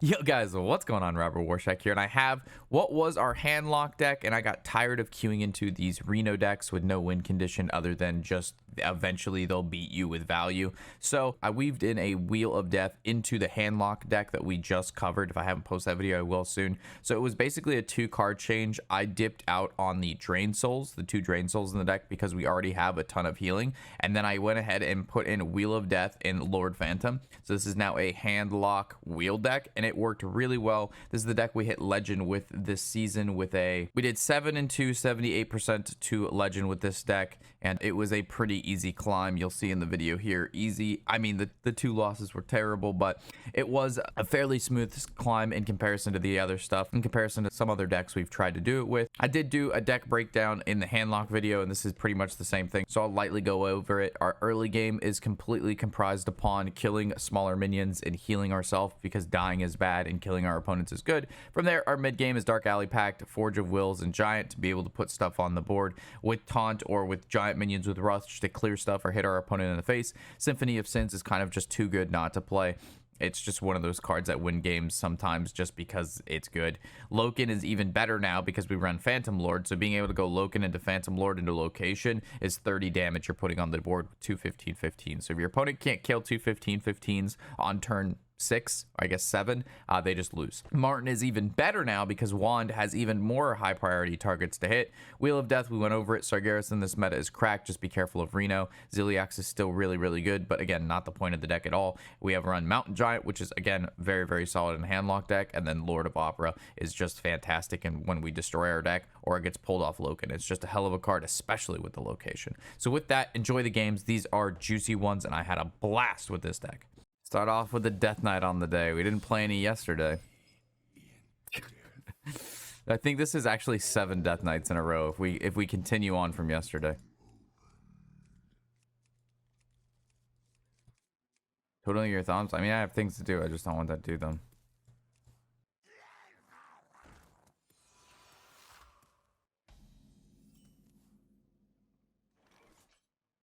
Yo guys, what's going on? Robert Warshack here, and I have what was our handlock deck, and I got tired of queuing into these Reno decks with no win condition other than just eventually they'll beat you with value. So I weaved in a Wheel of Death into the handlock deck that we just covered. If I haven't posted that video, I will soon. So it was basically a 2-card change. I dipped out on the Drain Souls, the 2 Drain Souls in the deck, because we already have a ton of healing, and then I went ahead and put in Wheel of Death in Lord Phantom. So this is now a handlock wheel deck, and it worked really well. This is the deck we hit legend with this season with we did 7-2, 78% to legend with this deck, and it was a pretty easy climb. You'll see in the video here, easy. I mean, the 2 losses were terrible, but it was a fairly smooth climb in comparison to the other stuff, in comparison to some other decks we've tried to do it with. I did do a deck breakdown in the handlock video, and this is pretty much the same thing, so I'll lightly go over it. Our early game is completely comprised upon killing smaller minions and healing ourselves, because dying is bad and killing our opponents is good. From there, our mid game is Dark Alley Pact, Forge of Wills, and Giant to be able to put stuff on the board with Taunt or with Giant minions with Rush to clear stuff or hit our opponent in the face. Symphony of Sins is kind of just too good not to play. It's just one of those cards that win games sometimes just because it's good. Loken is even better now because we run Phantom Lord, so being able to go Loken into Phantom Lord into location is 30 damage you're putting on the board with 2 15/15. So if your opponent can't kill 2 15/15s on turn 6, I guess 7, they just lose. Martin is even better now because Wand has even more high priority targets to hit. Wheel of Death, we went over it. Sargeras in this meta is cracked, just be careful of Reno. Ziliax is still really good, but again, not the point of the deck at all. We have run Mountain Giant, which is again very solid in handlock deck, and then Lord of Opera is just fantastic, and when we destroy our deck or it gets pulled off Loken, it's just a hell of a card, especially with the location. So with that, enjoy the games. These are juicy ones, and I had a blast with this deck. Start off with the Death Knight on the day. We didn't play any yesterday. I think this is actually 7 Death Knights in a row if we continue on from yesterday. Twiddling your thumbs? I mean, I have things to do. I just don't want to do them.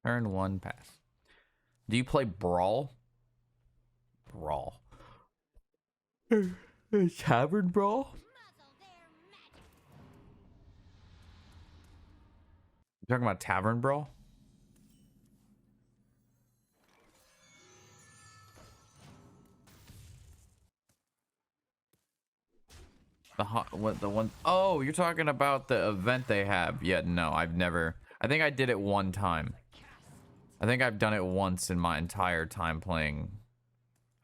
Turn 1 pass. Do you play Brawl? Brawl. Tavern Brawl? You talking about Tavern Brawl? The one oh, you're talking about the event they have. Yeah, no, I've never. I think I did it one time. I think I've done it once in my entire time playing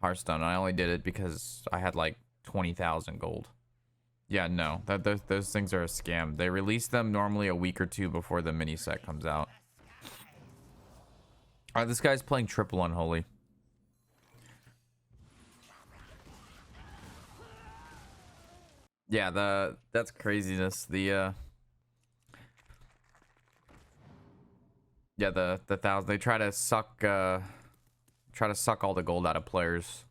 Hearthstone. I only did it because I had like 20,000 gold. Yeah, no, those things are a scam. They release them normally a week or 2 before the mini set comes out. All right, this guy's playing triple unholy. Yeah, that's craziness. The 1,000. They try to suck all the gold out of players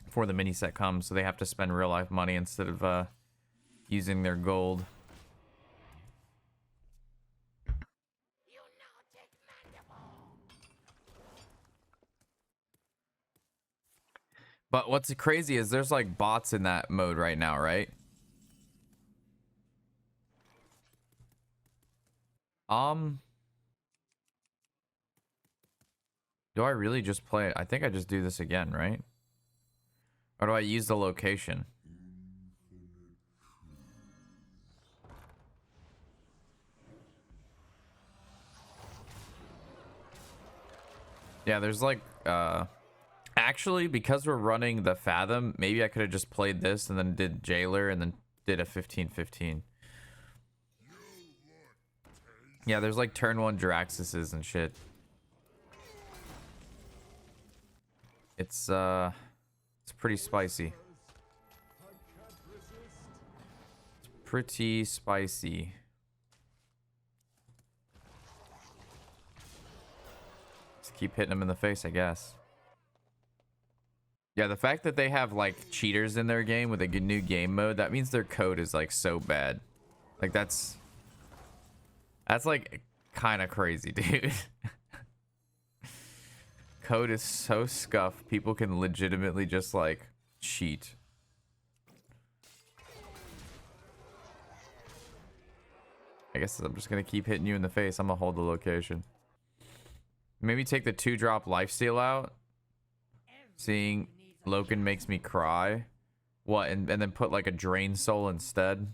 before the mini set comes, so they have to spend real life money instead of using their gold. But what's crazy is there's like bots in that mode right now, right? Do I really just play it? I think I just do this again, right? Or do I use the location? Yeah, there's like, actually, because we're running the Fathom, maybe I could have just played this and then did Jailer and then did a 15/15. Yeah, there's like turn 1 Jiraxises and shit. It's pretty spicy. It's pretty spicy. Just keep hitting him in the face, I guess. Yeah, the fact that they have like cheaters in their game with a new game mode, that means their code is like so bad. Like that's like kind of crazy, dude. Code is so scuffed, people can legitimately just like cheat. I guess I'm just gonna keep hitting you in the face. I'm gonna hold the location. Maybe take the 2-drop lifesteal out. Seeing Loken makes me cry. What, and then put like a drain soul instead?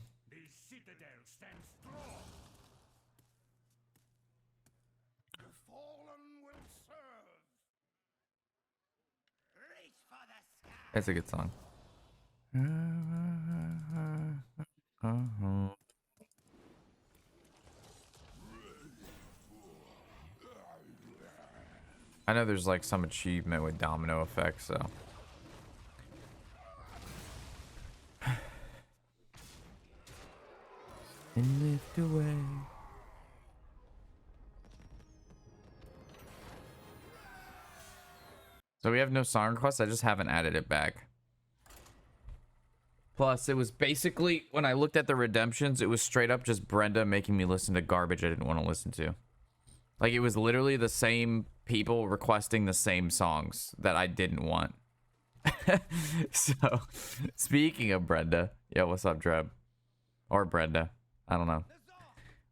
That's a good song. I know there's like some achievement with domino effects, so. And lift away. So we have no song requests. I just haven't added it back. Plus, it was basically, when I looked at the redemptions, it was straight up just Brenda making me listen to garbage I didn't want to listen to. Like, it was literally the same people requesting the same songs that I didn't want. So, speaking of Brenda. Yeah, what's up, Dreb? Or Brenda. I don't know.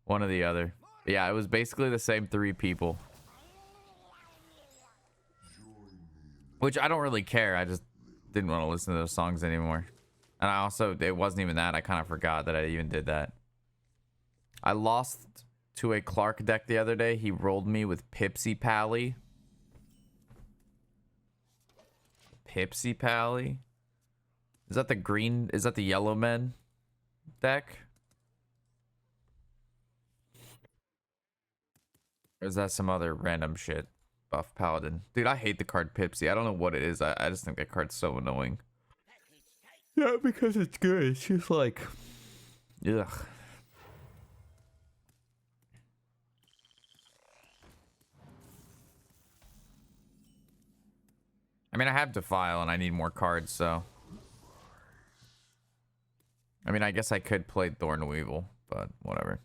One or the other. But yeah, it was basically the same 3 people. Which I don't really care. I just didn't want to listen to those songs anymore. And I also, it wasn't even that. I kind of forgot that I even did that. I lost to a Clark deck the other day. He rolled me with Pipsy Pally. Pipsy Pally? Is that the green? Is that the yellow men deck? Or is that some other random shit? Buff Paladin. Dude, I hate the card Pipsy. I don't know what it is. I just think that card's so annoying. Yeah, because it's good. It's just like... Ugh. I mean, I have Defile and I need more cards, so... I mean, I guess I could play Thorn Weevil, but whatever.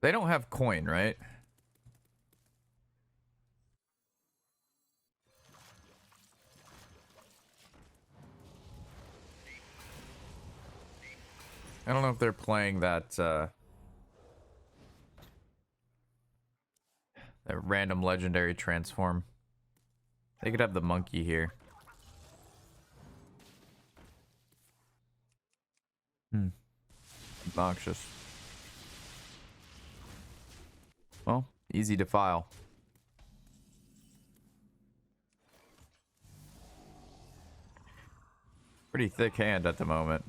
They don't have coin, right? I don't know if they're playing that, that random legendary transform. They could have the monkey here. Obnoxious. Well, easy to file. Pretty thick hand at the moment.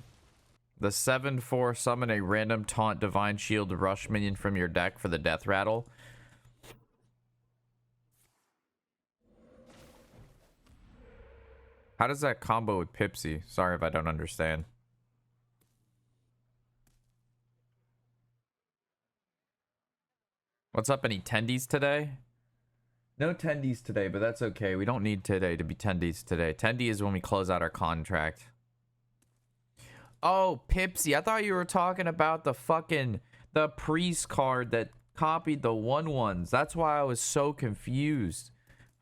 The 7/4 summon a random taunt divine shield rush minion from your deck for the death rattle. How does that combo with Pipsy? Sorry if I don't understand. What's up, any tendies today? No tendies today, but that's okay. We don't need today to be tendies today. Tendy is when we close out our contract. Oh, Pipsy. I thought you were talking about the fucking... the priest card that copied the 1/1s. That's why I was so confused.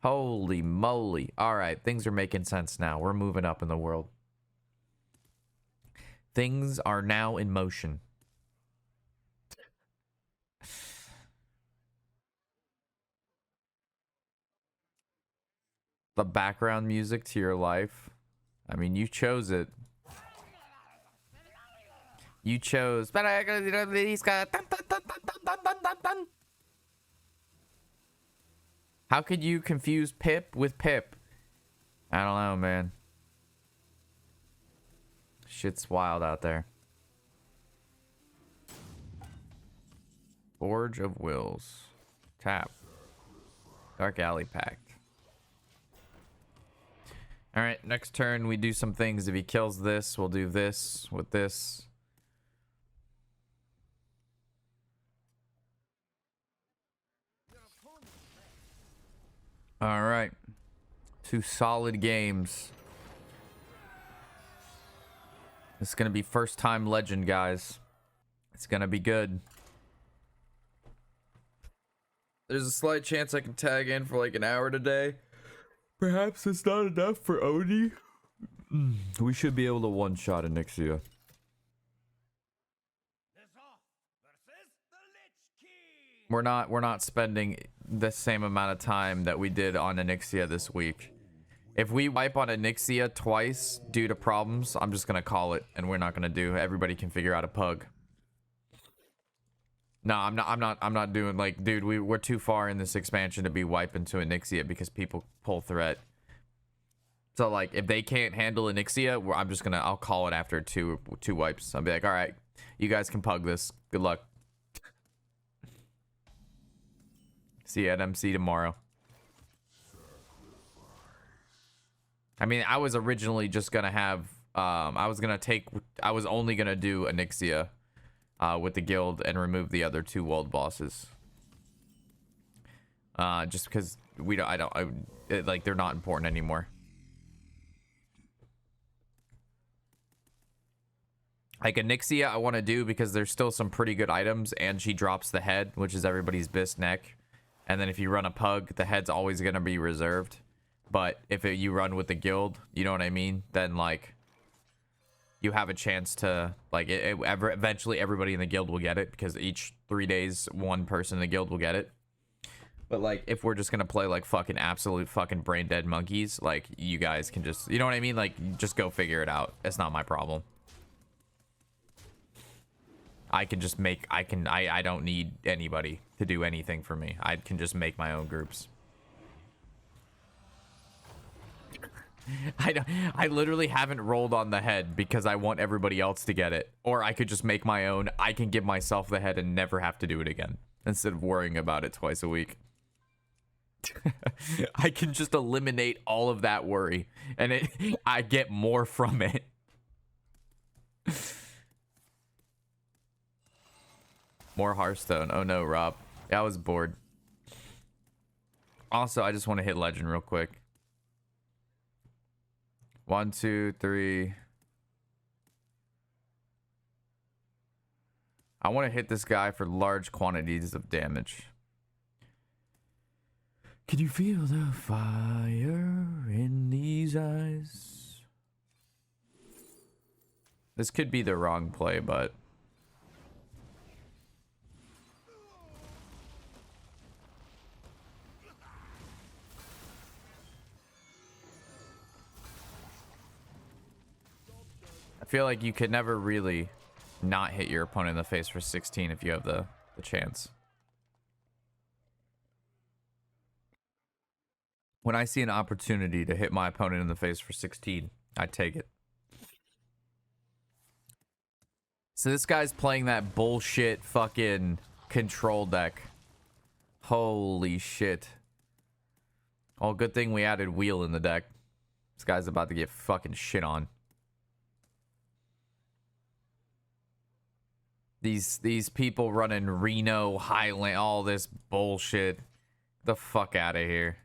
Holy moly. Alright, things are making sense now. We're moving up in the world. Things are now in motion. The background music to your life. I mean, you chose it. You chose. How could you confuse Pip with Pip? I don't know, man. Shit's wild out there. Forge of Wills. Tap. Dark Alley Pact. Alright, next turn we do some things. If he kills this, we'll do this with this. All right. 2 solid games. It's going to be first time legend, guys. It's going to be good. There's a slight chance I can tag in for like an hour today. Perhaps it's not enough for Oni. We should be able to one-shot Onyxia. We're not spending the same amount of time that we did on Onyxia this week. If we wipe on Onyxia twice due to problems, I'm just gonna call it, and we're not gonna do. Everybody can figure out a pug. No, I'm not doing like, dude. We're too far in this expansion to be wiping to Onyxia because people pull threat. So like, if they can't handle Onyxia, I'll call it after two wipes. I'll be like, all right, you guys can pug this. Good luck. See you at MC tomorrow. I mean, I was originally just gonna have, I was only gonna do Onyxia with the guild and remove the other 2 world bosses. Just because like, they're not important anymore. Like Onyxia, I want to do because there's still some pretty good items, and she drops the head, which is everybody's best neck. And then if you run a pug, the head's always gonna be reserved. But if you run with the guild, you know what I mean? Then like, you have a chance to like eventually everybody in the guild will get it, because each 3 days 1 person in the guild will get it. But like, if we're just gonna play like fucking absolute fucking brain dead monkeys, like, you guys can just, you know what I mean? Like, just go figure it out. It's not my problem. I can just make, I don't need anybody to do anything for me. I can just make my own groups. I literally haven't rolled on the head because I want everybody else to get it. Or I could just make my own. I can give myself the head and never have to do it again, instead of worrying about it twice a week. I can just eliminate all of that worry, and I get more from it. More Hearthstone. Oh no, Rob. Yeah, I was bored. Also, I just want to hit legend real quick. 1, 2, 3. I want to hit this guy for large quantities of damage. Can you feel the fire in these eyes? This could be the wrong play, but I feel like you could never really not hit your opponent in the face for 16 if you have the chance. When I see an opportunity to hit my opponent in the face for 16, I take it. So this guy's playing that bullshit fucking control deck. Holy shit. Oh, good thing we added Wheel in the deck. This guy's about to get fucking shit on. These people running Reno, Highland, all this bullshit. The fuck out of here.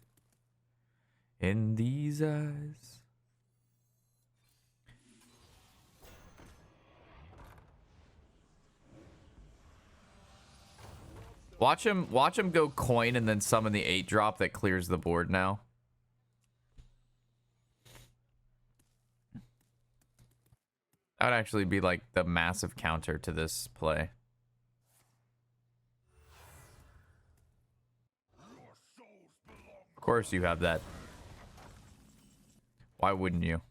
In these eyes. Watch him go coin and then summon the 8-drop that clears the board now. That would actually be like the massive counter to this play. Of course you have that. Why wouldn't you?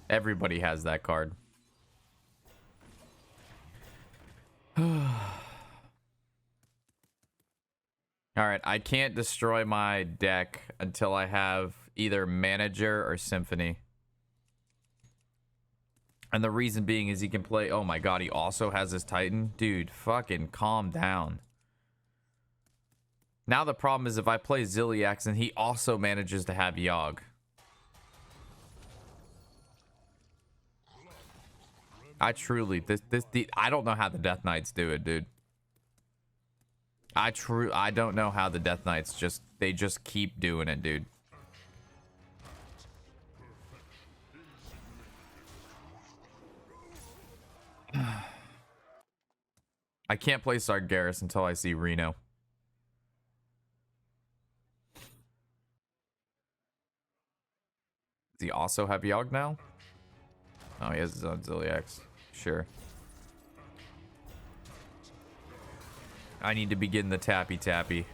Everybody has that card. Alright, I can't destroy my deck until I have either Manager or Symphony. And the reason being is he can play... Oh my god, he also has his Titan? Dude, fucking calm down. Now the problem is if I play Ziliax and he also manages to have Yogg. I truly... I don't know how the Death Knights do it, dude. I don't know how the Death Knights they just keep doing it, dude. I can't play Sargeras until I see Reno. Does he also have Yogg now? Oh, he has his own Ziliax. Sure. I need to begin the tappy tappy.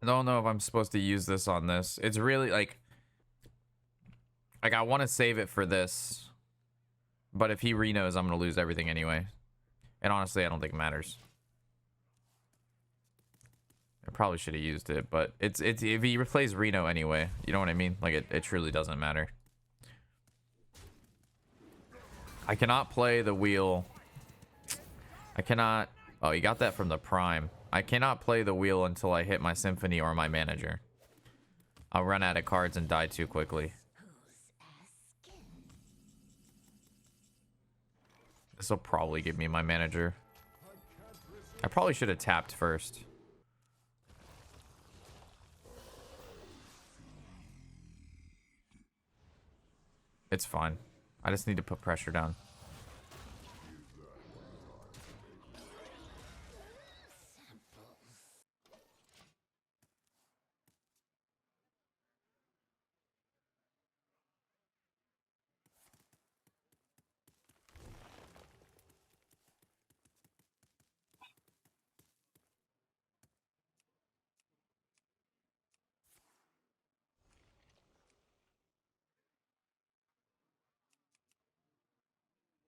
I don't know if I'm supposed to use this on this. It's really like I want to save it for this. But if he Renos, I'm going to lose everything anyway. And honestly, I don't think it matters. I probably should have used it, but it's if he replays Reno anyway, you know what I mean? Like it truly doesn't matter. I cannot play the wheel. I cannot. Oh, you got that from the Prime. I cannot play the wheel until I hit my Symphony or my Manager. I'll run out of cards and die too quickly. This will probably give me my Manager. I probably should have tapped first. It's fine. I just need to put pressure down.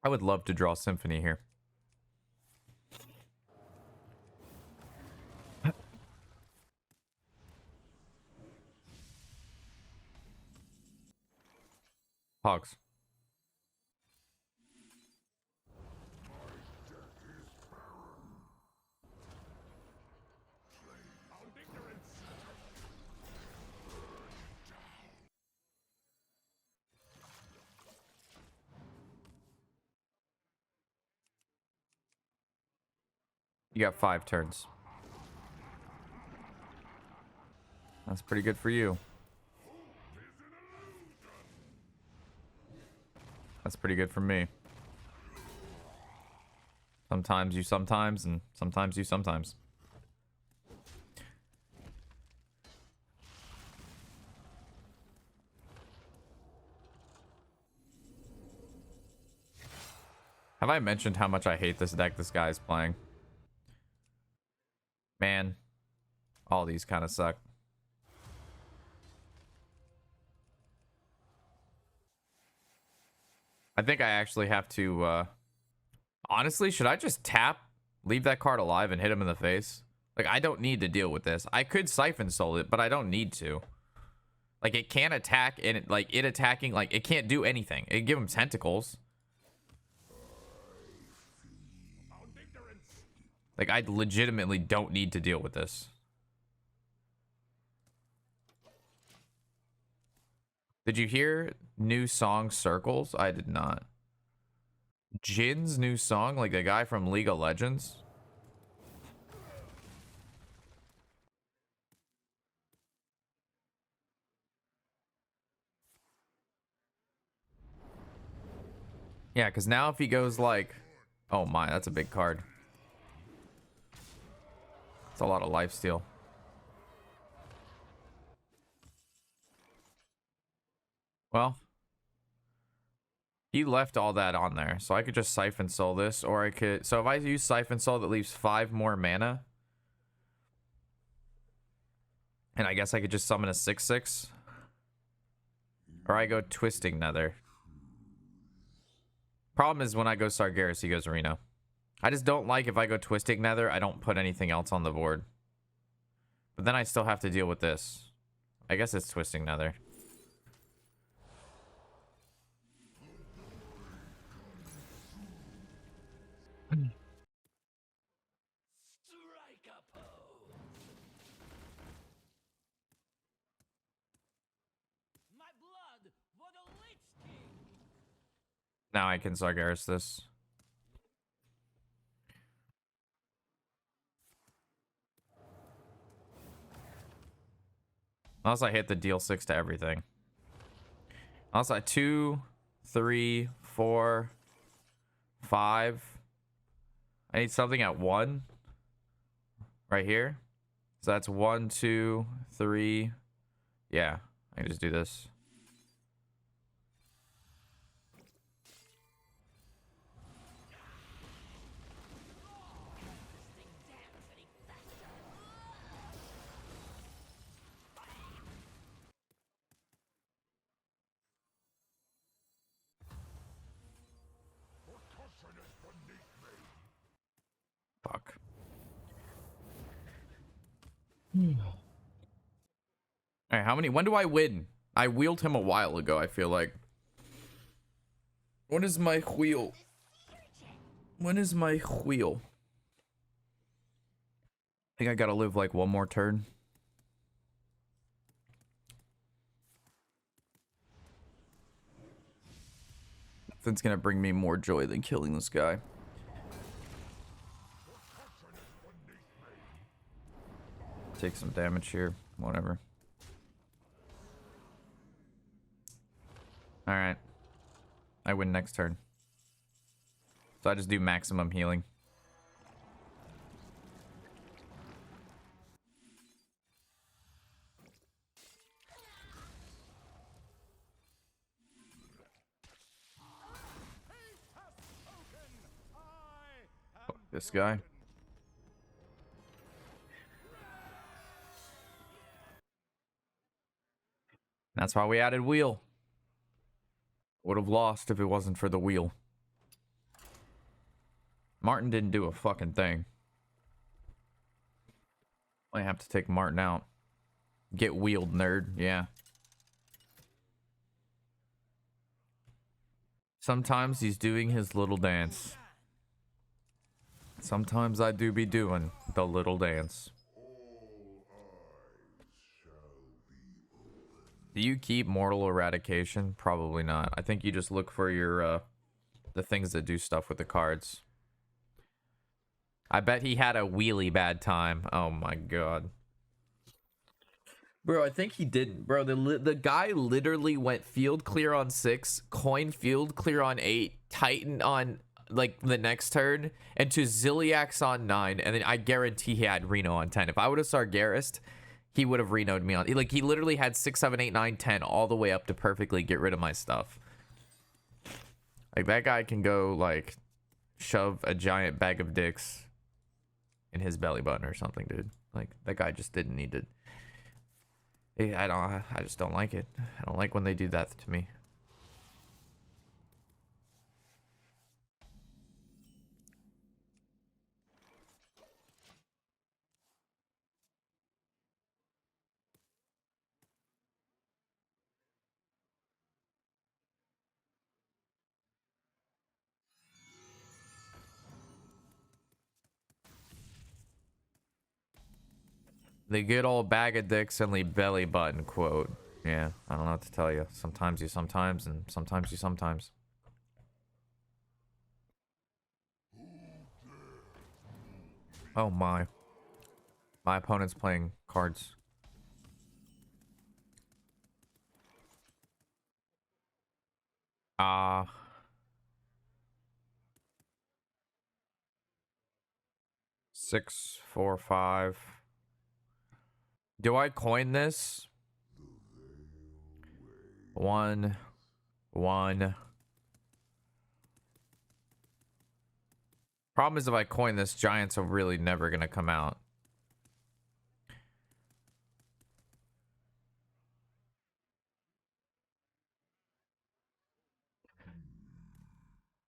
I would love to draw Symphony here. Hogs. You got 5 turns. That's pretty good for you. That's pretty good for me. Sometimes you sometimes, and sometimes you sometimes. Have I mentioned how much I hate this deck this guy is playing? Man, all these kind of suck. I think I actually have to, honestly, should I just tap, leave that card alive, and hit him in the face? Like, I don't need to deal with this. I could Siphon Soul it, but I don't need to. Like, it can't attack, and it attacking, like, it can't do anything. It can give him tentacles. Like, I legitimately don't need to deal with this. Did you hear new song Circles? I did not. Jin's new song, like the guy from League of Legends? Yeah, because now if he goes like... Oh my, that's a big card. It's a lot of lifesteal. Well, he left all that on there, so I could just Siphon Soul this, or I could... So if I use Siphon Soul, that leaves 5 more mana. And I guess I could just summon a 6/6. Or I go Twisting Nether. Problem is when I go Sargeras, he goes Reno. I just don't like if I go Twisting Nether, I don't put anything else on the board. But then I still have to deal with this. I guess it's Twisting Nether. Now I can Sargeras this. Unless I hit the deal 6 to everything. Also, 2, 3, 4, 5. I need something at 1. Right here. So that's 1, 2, 3. Yeah, I can just do this. Fuck. Alright, how many? When do I win? I wheeled him a while ago, I feel like. When is my wheel? When is my wheel? I think I gotta live like one more turn. Nothing's gonna bring me more joy than killing this guy. Take some damage here, whatever. Alright. I win next turn. So I just do maximum healing. Fuck this guy. That's why we added wheel. Would have lost if it wasn't for the wheel. Martin didn't do a fucking thing. I have to take Martin out. Get wheeled, nerd. Yeah. Sometimes he's doing his little dance. Sometimes I do be doing the little dance. Do you keep Mortal Eradication? Probably not. I think you just look for your, the things that do stuff with the cards. I bet he had a wheelie bad time. Oh my god. Bro, I think he didn't. Bro, the guy literally went field clear on 6, coin field clear on 8, Titan on, like, the next turn, and to Ziliax on 9, and then I guarantee he had Reno on 10. If I would have Sargeras, he would have Reno'd me on. Like, he literally had 6, 7, 8, 9, 10 all the way up to perfectly get rid of my stuff. Like, that guy can go, like, shove a giant bag of dicks in his belly button or something, dude. Like, that guy just didn't need to. I just don't like it. I don't like when they do that to me. The good old bag of dicks and the belly button quote. Yeah, I don't know what to tell you. Sometimes you sometimes, and sometimes you sometimes. Oh my. My opponent's playing cards. Ah. 6, 4, 5. Do I coin this? 1, 1. Problem is, if I coin this, giants are really never gonna come out.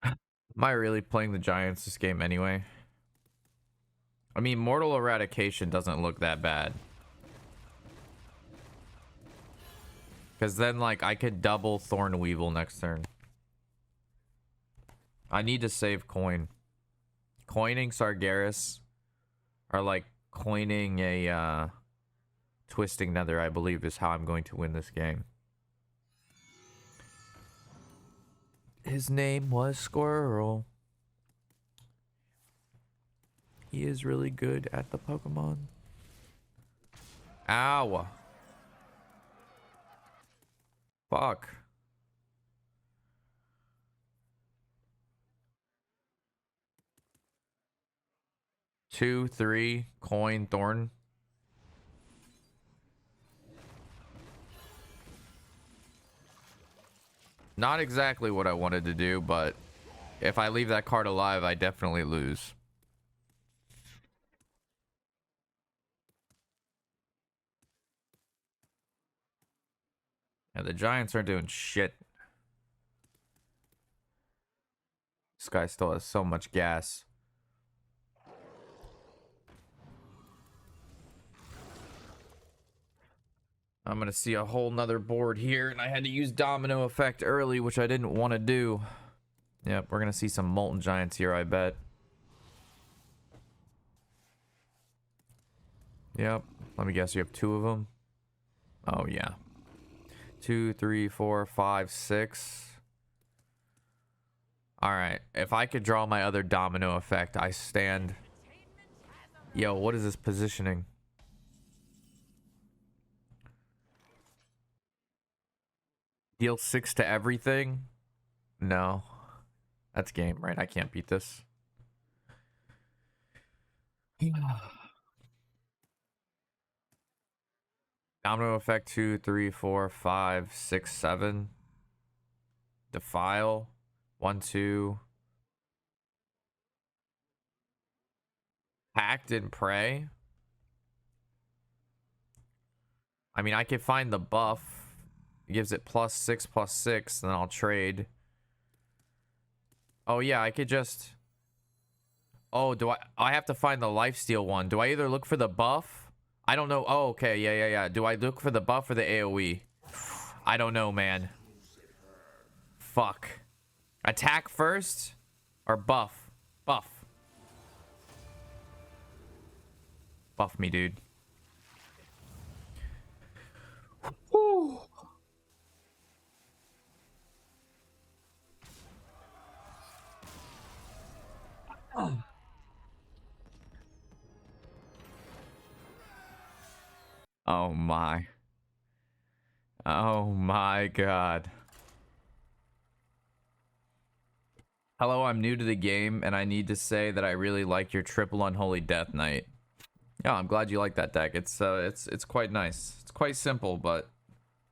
Am I really playing the giants this game anyway? I mean, Mortal Eradication doesn't look that bad. Because then, like, I could double Thorn Weevil next turn. I need to save coin. Coining Sargeras or, like, coining a, Twisting Nether, I believe, is how I'm going to win this game. His name was Squirrel. He is really good at the Pokemon. Ow. Fuck. Two, three, coin, thorn. Not exactly what I wanted to do, but if I leave that card alive, I definitely lose. Yeah, the Giants aren't doing shit. This guy still has so much gas. I'm gonna see a whole nother board here, and I had to use domino effect early, which I didn't want to do. Yep, we're gonna see some Molten Giants here, I bet. Yep, let me guess, you have two of them? Oh, yeah. 2, 3, 4, 5, 6. Alright, if I could draw my other domino effect, I stand. Yo, what is this positioning? Deal 6 to everything? No. That's game, right? I can't beat this. Domino effect 2, 3, 4, 5, 6, 7. Defile 1, 2. Pact and Prey. I mean, I could find the buff. It gives it +6/+6, then I'll trade. Oh yeah, I could just. Oh, do I have to find the lifesteal one. Do I either look for the buff? I don't know. Oh, okay. Yeah. Do I look for the buff or the AoE? I don't know, man. Fuck. Attack first or buff? Buff. Buff me, dude. Whew. Oh my. Oh my god. Hello, I'm new to the game, and I need to say that I really like your triple unholy death knight. Yeah, I'm glad you like that deck. It's quite nice. It's quite simple, but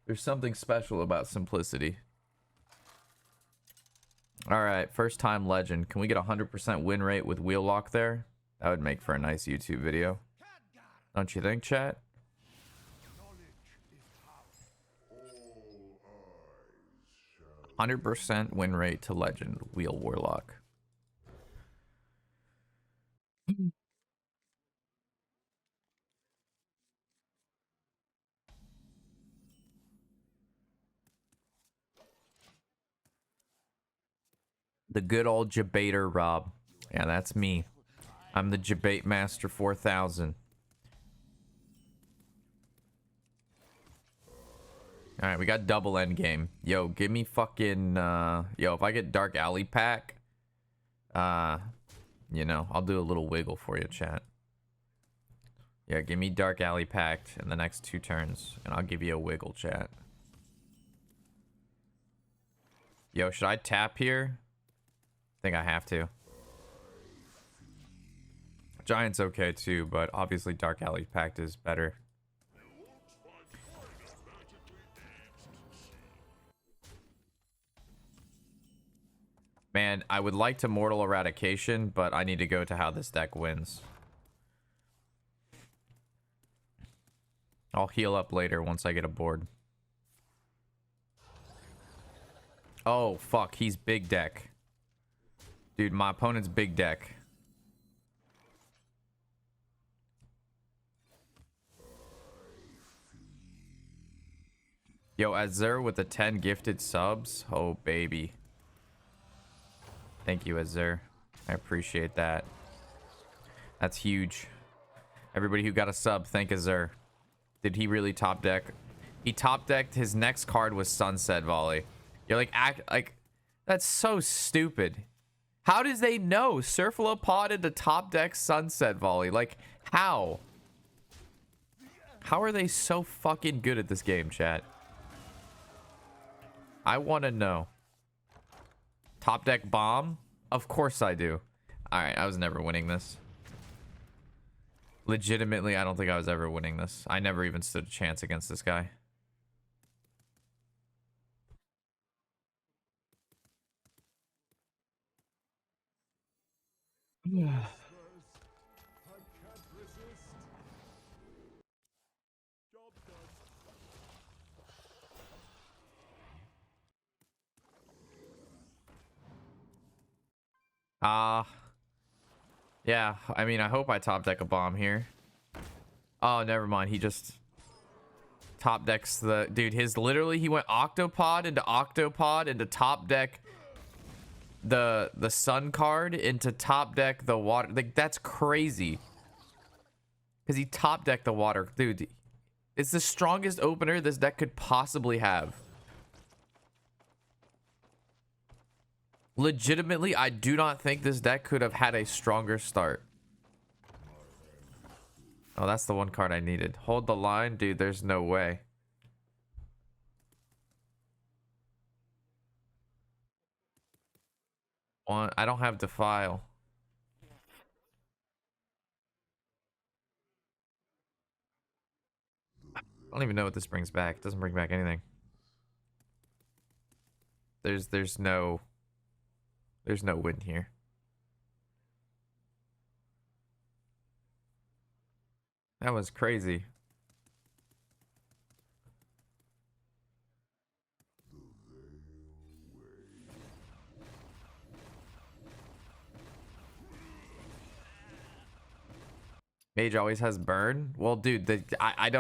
there's something special about simplicity. All right, first time legend. Can we get 100% win rate with Wheel Lock there? That would make for a nice YouTube video. Don't you think, chat? 100% win rate to legend, Wheel Warlock. The good old Jabater Rob. Yeah, that's me. I'm the Jabate Master 4000. Alright, we got double end game. Yo, give me fucking yo, if I get Dark Alley Pack, you know, I'll do a little wiggle for you, chat. Yeah, give me Dark Alley Pact in the next 2 turns, and I'll give you a wiggle, chat. Yo, should I tap here? I think I have to. Giant's okay too, but obviously Dark Alley Pact is better. Man, I would like to Mortal Eradication, but I need to go to how this deck wins. I'll heal up later once I get a board. Oh, fuck. He's big deck. Dude, my opponent's big deck. Yo, Azur with the 10 gifted subs. Oh, baby. Thank you, Azur. I appreciate that. That's huge. Everybody who got a sub, thank Azur. Did he really top deck? He top decked. His next card was Sunset Volley. You're like, That's so stupid. How does they know? Cephalopods into top deck Sunset Volley. Like, how? How are they so fucking good at this game, chat? I want to know. Top deck bomb? Of course I do. Alright, I was never winning this. Legitimately, I don't think I was ever winning this. I never even stood a chance against this guy. Yeah, I mean, I hope I top deck a bomb here. Oh, never mind. He just top decks the dude. His literally he went octopod into top deck the sun card into top deck the water. Like, that's crazy. Because he top decked the water, dude. It's the strongest opener this deck could possibly have. Legitimately, I do not think this deck could have had a stronger start. Oh, that's the one card I needed. Hold the line, dude. There's no way. I don't have Defile. I don't even know what this brings back. It doesn't bring back anything. There's no win here. That was crazy. Mage always has burn. Well, dude, I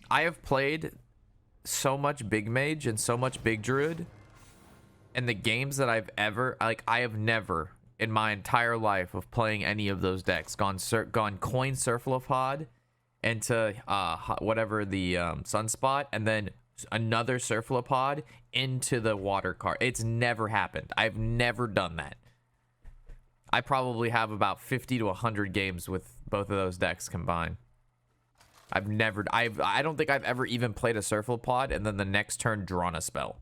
have played so much big mage and so much big druid, and the games that I've ever, like, I have never in my entire life of playing any of those decks gone coin Cephalopods into whatever the sunspot, and then another Cephalopods into the water card. It's never happened. I've never done that. I probably have about 50 to 100 games with both of those decks combined. I don't think I've ever even played a Cephalopods and then the next turn drawn a spell.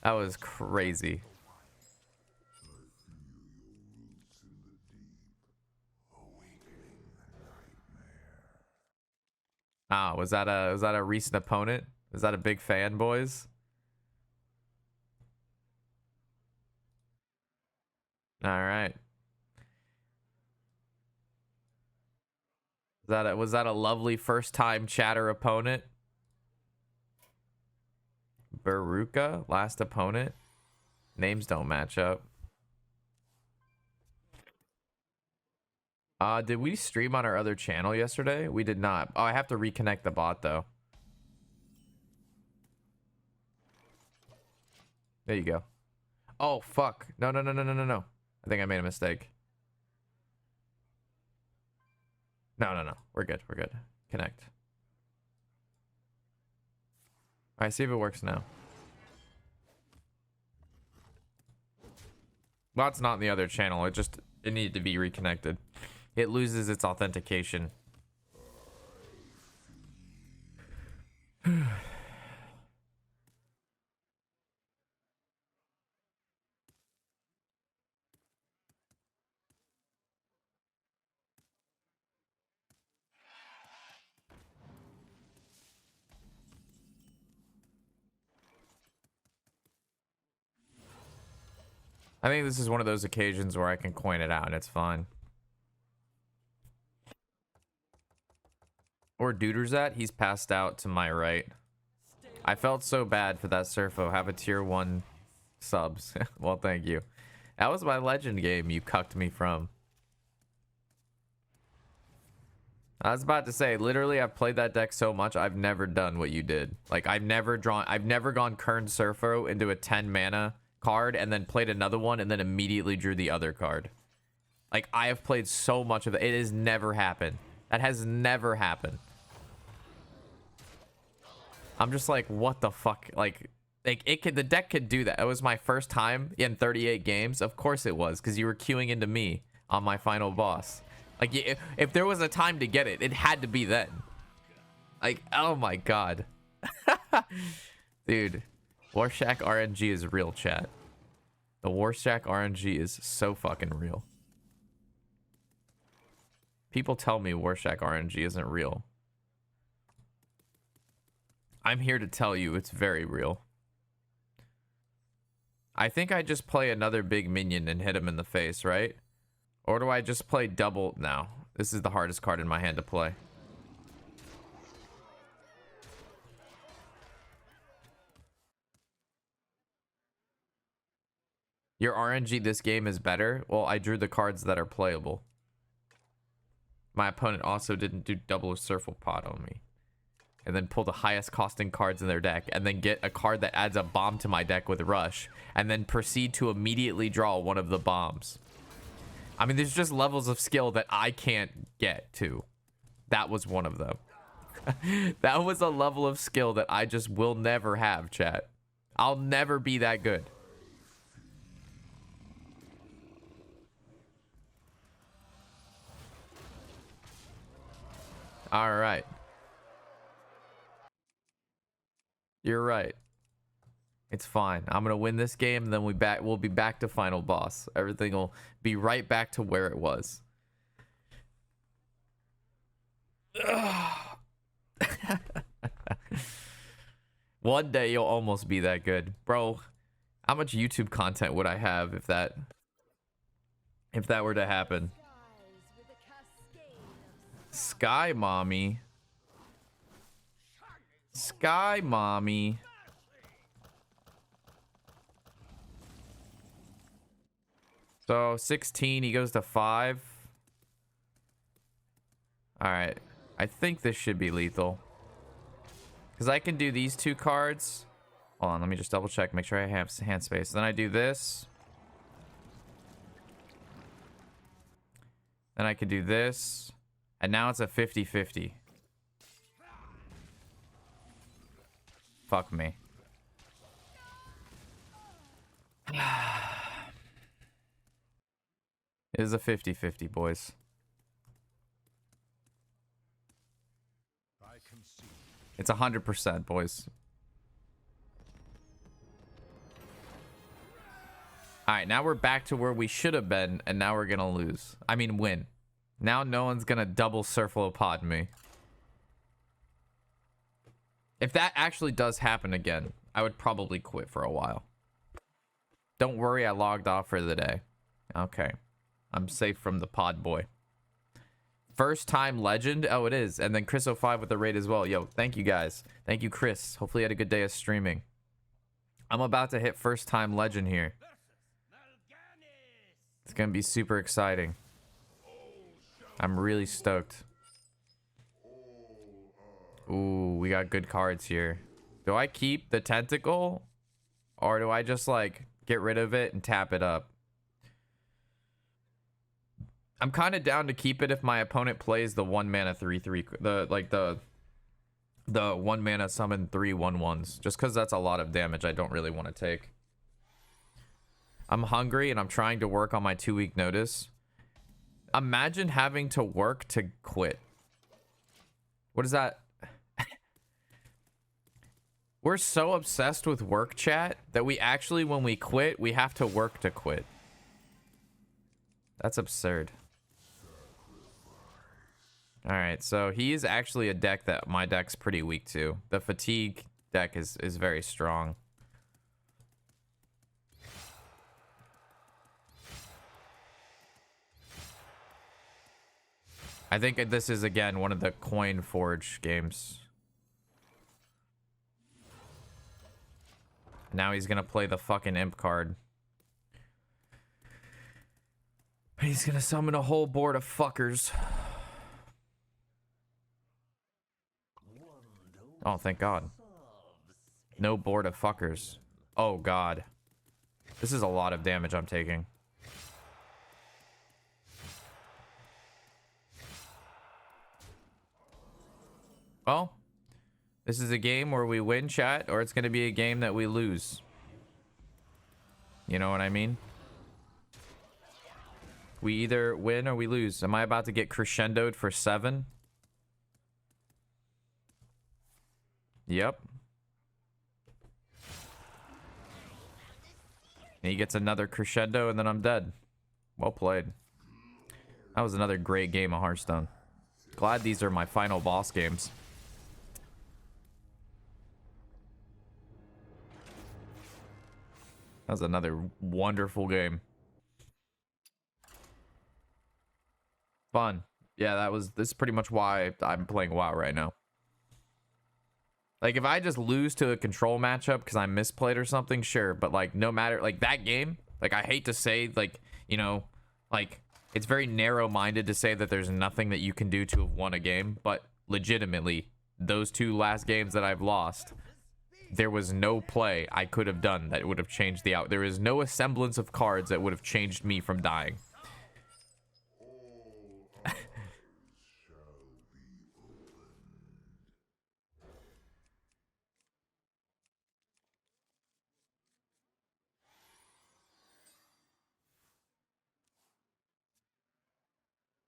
That was crazy. Ah, was that a recent opponent? Was that a big fan, boys? All right. Was that a lovely first time chatter opponent? Baruka, last opponent. Names don't match up. Did we stream on our other channel yesterday? We did not. Oh, I have to reconnect the bot though. There you go. Oh, fuck. No. I think I made a mistake. No. We're good. Connect. All right, see if it works now. Well, it's not in the other channel. It needed to be reconnected. It loses its authentication. I think this is one of those occasions where I can coin it out and it's fine. Or Duder's at? He's passed out to my right. I felt so bad for that Surfo. Have a tier 1 subs. Well, thank you. That was my legend game you cucked me from. I was about to say, literally, I've played that deck so much, I've never done what you did. Like, I've never gone Kern Surfo into a 10 mana card and then played another one and then immediately drew the other card. Like, I have played so much of it. It has never happened. That has never happened. I'm just like, what the fuck? Like it could, the deck could do that. It was my first time in 38 games. Of course it was, because you were queuing into me on my final boss. Like, if there was a time to get it, it had to be then. Like, oh my god. Dude, Warshack RNG is real, chat. The Warshack RNG is so fucking real. People tell me Warshack RNG isn't real. I'm here to tell you it's very real. I think I just play another big minion and hit him in the face, right? Or do I just play double? No. This is the hardest card in my hand to play. Your RNG this game is better? Well, I drew the cards that are playable. My opponent also didn't do double Surfle Pod on me. And then pull the highest costing cards in their deck, and then get a card that adds a bomb to my deck with Rush, and then proceed to immediately draw one of the bombs. I mean, there's just levels of skill that I can't get to. That was one of them. That was a level of skill that I just will never have, chat. I'll never be that good. All right. You're right. It's fine. I'm gonna win this game, and then we'll be back to final boss. Everything will be right back to where it was. One day you'll almost be that good, bro. How much YouTube content would I have if that were to happen? Sky mommy. Sky mommy. So 16, he goes to 5. All right. I think this should be lethal. Because I can do these 2 cards. Hold on, let me just double check, make sure I have hand space. Then I do this. Then I could do this. And now it's a 50-50. Fuck me. It is a 50-50, boys. It's 100%, boys. Alright, now we're back to where we should have been, and now we're gonna lose. I mean, win. Now no one's gonna double Surflopod me. If that actually does happen again, I would probably quit for a while. Don't worry, I logged off for the day. Okay. I'm safe from the pod boy. First time legend? Oh, it is. And then Chris05 with the raid as well. Yo, thank you guys. Thank you, Chris. Hopefully you had a good day of streaming. I'm about to hit first time legend here. It's gonna be super exciting. I'm really stoked. Ooh, we got good cards here. Do I keep the tentacle? Or do I just, like, get rid of it and tap it up? I'm kind of down to keep it if my opponent plays the 1 mana 3/3, the 1 mana summon 3/1/1s, just because that's a lot of damage I don't really want to take. I'm hungry and I'm trying to work on my 2-week notice. Imagine having to work to quit. What is that? We're so obsessed with work, chat, that we actually, when we quit, we have to work to quit. That's absurd. Alright, so he is actually a deck that my deck's pretty weak to. The fatigue deck is very strong. I think this is, again, one of the Coin Forge games. Now he's gonna play the fucking imp card. He's gonna summon a whole board of fuckers. Oh, thank God. No board of fuckers. Oh, God. This is a lot of damage I'm taking. Well, This is a game where we win, chat, or it's going to be a game that we lose. You know what I mean? We either win or we lose. Am I about to get crescendoed for 7? Yep. And he gets another crescendo and then I'm dead. Well played. That was another great game of Hearthstone. Glad these are my final boss games. That was another wonderful game. Fun. Yeah, this is pretty much why I'm playing WoW right now. Like, if I just lose to a control matchup because I misplayed or something, sure. But, like, no matter, like, that game, like, I hate to say, like, you know, like, it's very narrow-minded to say that there's nothing that you can do to have won a game. But legitimately, those 2 last games that I've lost, there was no play I could have done that would have changed the out. There is no semblance of cards that would have changed me from dying.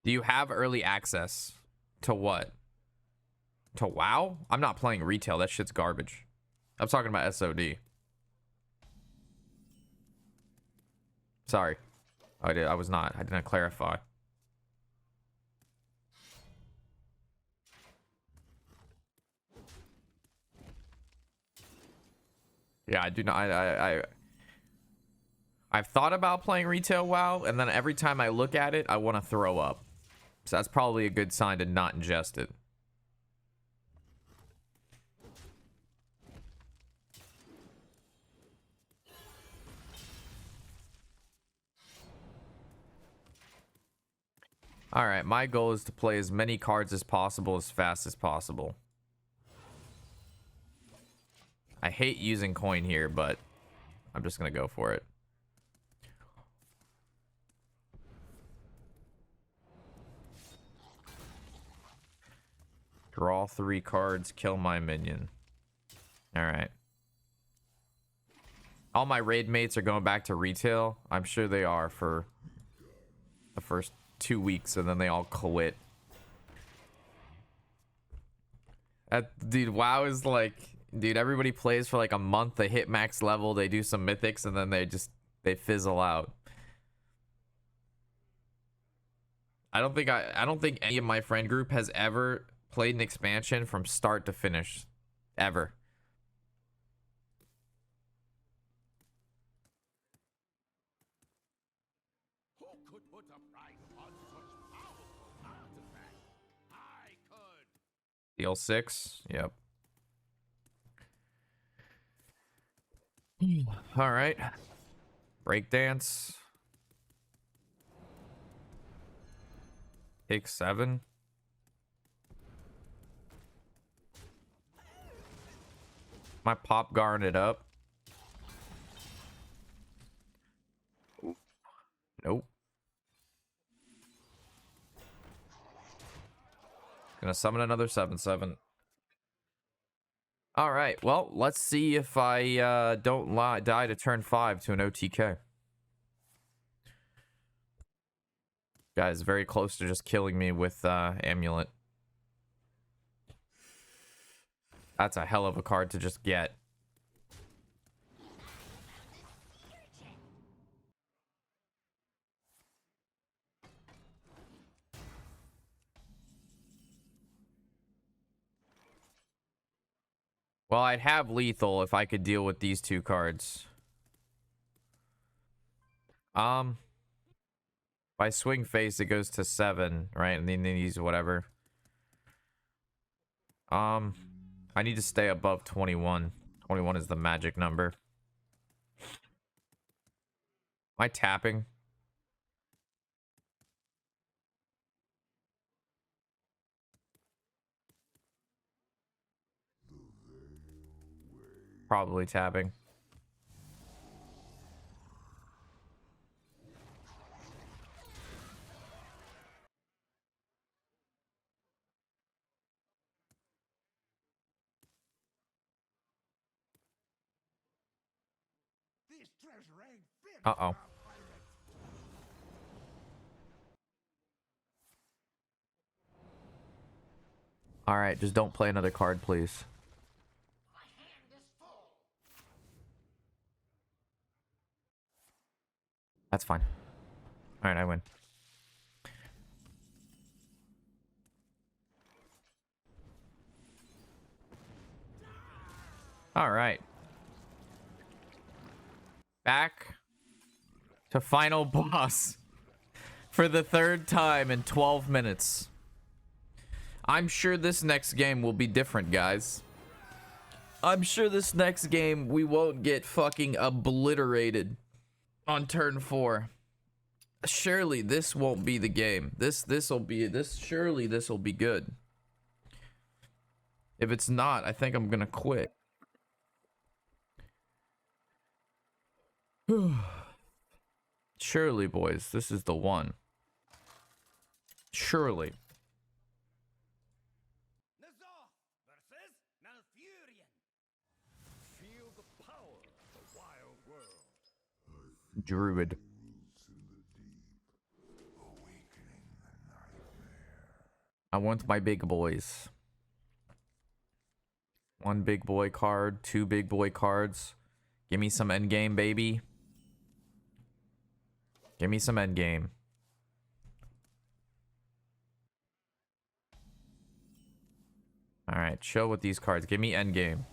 Do you have early access to what? To WoW? I'm not playing retail. That shit's garbage. I'm talking about SOD. Sorry. I was not. I didn't clarify. Yeah, I do not. I've thought about playing retail WoW, and then every time I look at it, I want to throw up. So that's probably a good sign to not ingest it. All right, my goal is to play as many cards as possible as fast as possible. I hate using coin here, but I'm just going to go for it. Draw 3 cards, kill my minion. All right. All my raid mates are going back to retail. I'm sure they are for the first 2 weeks, and then they all quit. Dude, WoW is like, dude, everybody plays for like a month. They hit max level, they do some mythics, and then they fizzle out. I don't think any of my friend group has ever played an expansion from start to finish, ever. Who could put a price on such powerful artifacts? I could. Deal 6. Yep. All right. Breakdance. Take 7. My pop guard it up. Nope. Gonna summon another 7/7. All right. Well, let's see if I don't die to turn 5 to an OTK. Guy's very close to just killing me with Amulet. That's a hell of a card to just get. Well, I'd have lethal if I could deal with these 2 cards. If I swing face, it goes to 7, right? And then these whatever. I need to stay above 21. 21 is the magic number. Am I tapping? Probably tapping. Uh-oh. All right, just don't play another card, please. That's fine. All right, I win. All right. Back to final boss for the third time in 12 minutes. I'm sure this next game will be different, guys. I'm sure this next game we won't get fucking obliterated on turn 4. Surely this won't be the game. Surely this will be good. If it's not, I think I'm gonna quit. Surely, boys, this is the one. Surely. Feel the power of the wild world. Druid. I want my big boys. One big boy card, 2 big boy cards. Give me some endgame, baby. Give me some endgame. All right, chill with these cards. Give me endgame.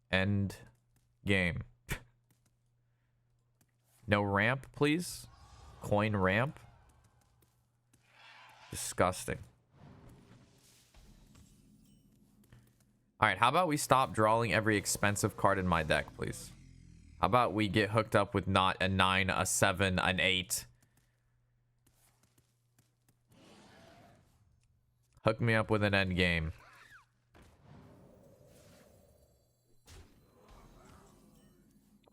End game. No ramp, please. Coin ramp. Disgusting. All right, how about we stop drawing every expensive card in my deck, please? How about we get hooked up with not a 9, a 7, an 8? Hook me up with an end game.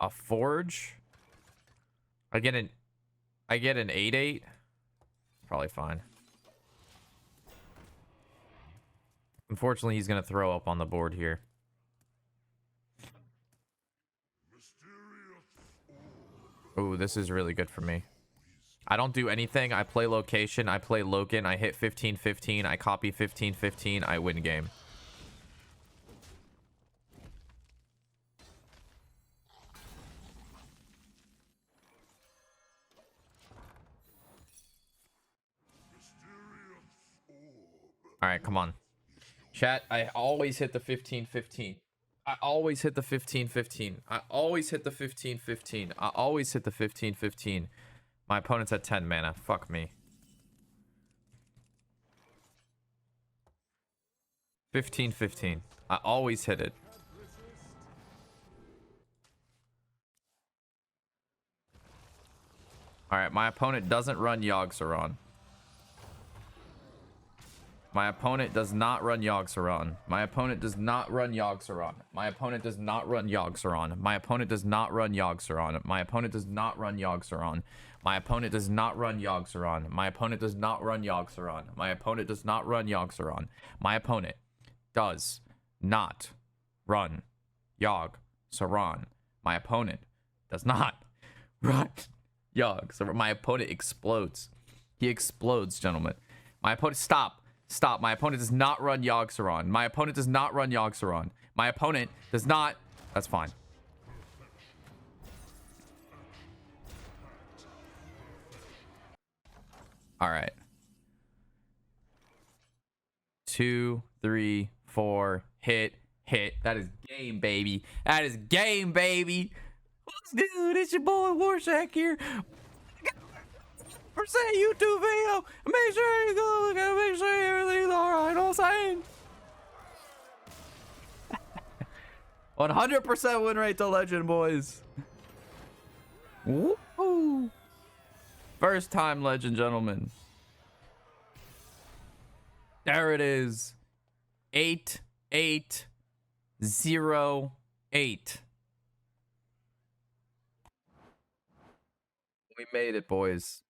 A forge? I get an 8/8. Probably fine. Unfortunately, he's gonna throw up on the board here. Ooh, this is really good for me. I don't do anything. I play location. I play Loken. I hit 15-15. I copy 15-15. I win game. All right, come on. Chat, I always hit the 15-15. I always hit the 15-15. I always hit the 15-15. I always hit the 15-15. My opponent's at 10 mana. Fuck me. 15-15. I always hit it. Alright, my opponent doesn't run Yogg-Saron. My opponent does not run Yogg-Saron. My opponent does not run Yogg-Saron. My opponent does not run Yogg-Saron. My opponent does not run Yogg-Saron. My opponent does not run Yogg-Saron. My opponent does not run Yogg-Saron. My opponent does not run Yogg-Saron. My opponent does not run Yogg-Saron. My opponent does not run Yogg-Saron. My opponent does not run Yogg-Saron. My opponent explodes. He explodes, gentlemen. My opponent, stop. Stop. My opponent does not run Yogg-Saron. My opponent does not run Yogg-Saron. My opponent does not. That's fine. All right. 2, 3, 4. Hit. That is game, baby. That is game, baby. Let's do it. It's your boy Warshack here. For say YouTube video. Make sure you go look at it. Make sure everything's alright. You know what I'm saying? 100% win rate to legend, boys. Woo! First time legend, gentlemen. There it is. 8808. We made it, boys.